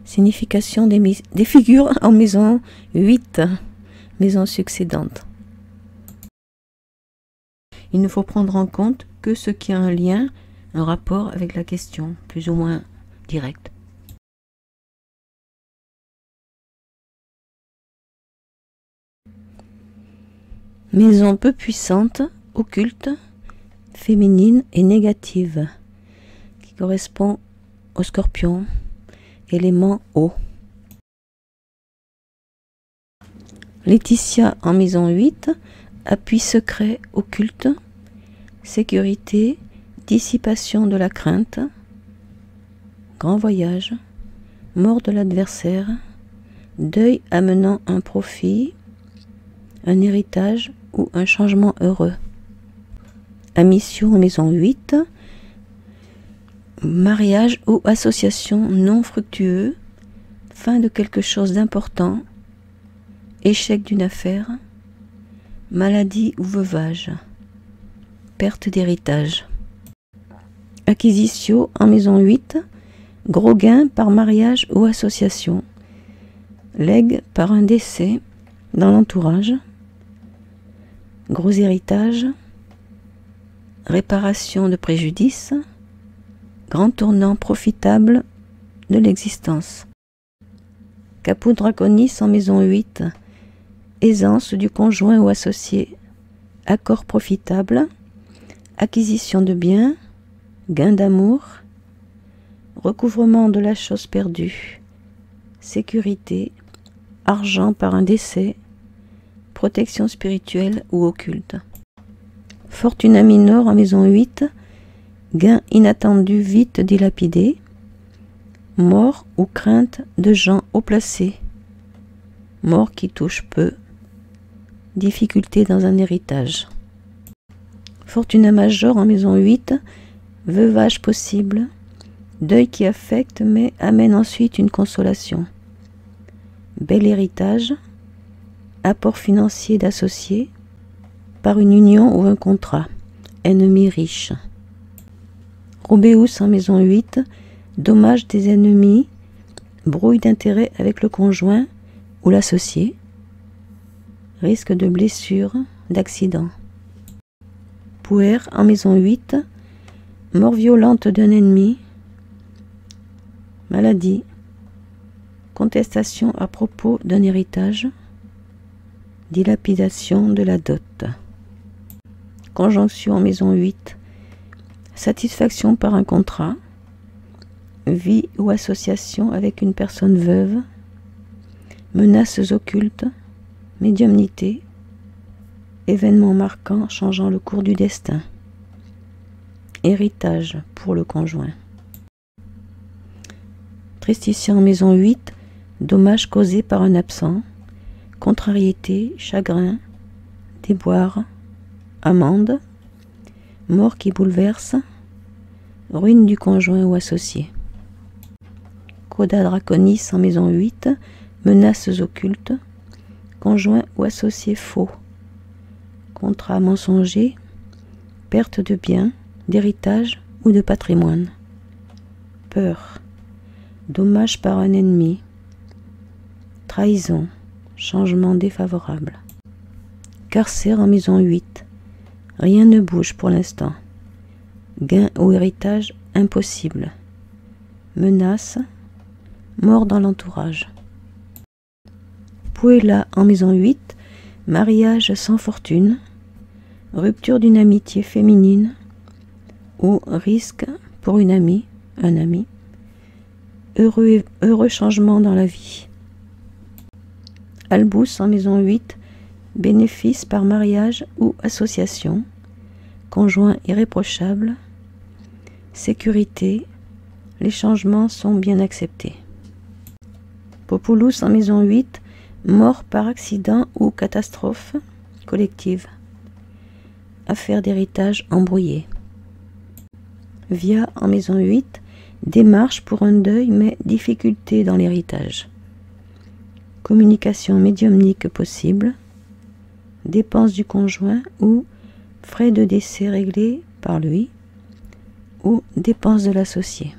Signification des figures en maison 8, maison succédante. Il ne faut prendre en compte que ce qui a un lien, un rapport avec la question, plus ou moins direct. Maison peu puissante, occulte, féminine et négative, qui correspond au Scorpion, élément eau. Laetitia en maison 8, appui secret occulte, sécurité, dissipation de la crainte, grand voyage, mort de l'adversaire, deuil amenant un profit, un héritage ou un changement heureux. À mission en maison 8, mariage ou association non fructueux, fin de quelque chose d'important, échec d'une affaire, maladie ou veuvage, perte d'héritage. Acquisition en maison 8, gros gain par mariage ou association, legs par un décès dans l'entourage, gros héritage, réparation de préjudice, grand tournant profitable de l'existence. Caput Draconis en maison 8, aisance du conjoint ou associé, accord profitable, acquisition de biens, gain d'amour, recouvrement de la chose perdue, sécurité, argent par un décès, protection spirituelle ou occulte. Fortuna minor en maison 8, gain inattendu vite dilapidé, mort ou crainte de gens haut placés, mort qui touche peu, difficulté dans un héritage. Fortuna major en maison 8, veuvage possible, deuil qui affecte mais amène ensuite une consolation. Bel héritage, apport financier d'associés, par une union ou un contrat, ennemi riche. Robéus en maison 8, dommage des ennemis, brouille d'intérêt avec le conjoint ou l'associé, risque de blessure, d'accident. Puer en maison 8, mort violente d'un ennemi, maladie, contestation à propos d'un héritage, dilapidation de la dot. Conjonction en maison 8, satisfaction par un contrat, vie ou association avec une personne veuve, menaces occultes, médiumnité, événements marquants changeant le cours du destin, héritage pour le conjoint. Tristitia en maison 8, dommages causés par un absent, contrariété, chagrin, déboire, amende, mort qui bouleverse, ruine du conjoint ou associé. Coda Draconis en maison 8, menaces occultes, conjoint ou associé faux, contrat mensonger, perte de biens, d'héritage ou de patrimoine. Peur, dommage par un ennemi, trahison, changement défavorable. Carcère en maison 8, rien ne bouge pour l'instant, gain ou héritage impossible, menace, mort dans l'entourage. Puella en maison 8, mariage sans fortune, rupture d'une amitié féminine ou risque pour une amie, un ami, heureux changement dans la vie. Albus en maison 8, bénéfice par mariage ou association, conjoint irréprochable, sécurité, les changements sont bien acceptés. Populus en maison 8, mort par accident ou catastrophe collective, affaire d'héritage embrouillée. Via en maison 8, démarche pour un deuil mais difficulté dans l'héritage. Communication médiumnique possible, dépenses du conjoint ou frais de décès réglés par lui, ou dépenses de l'associé.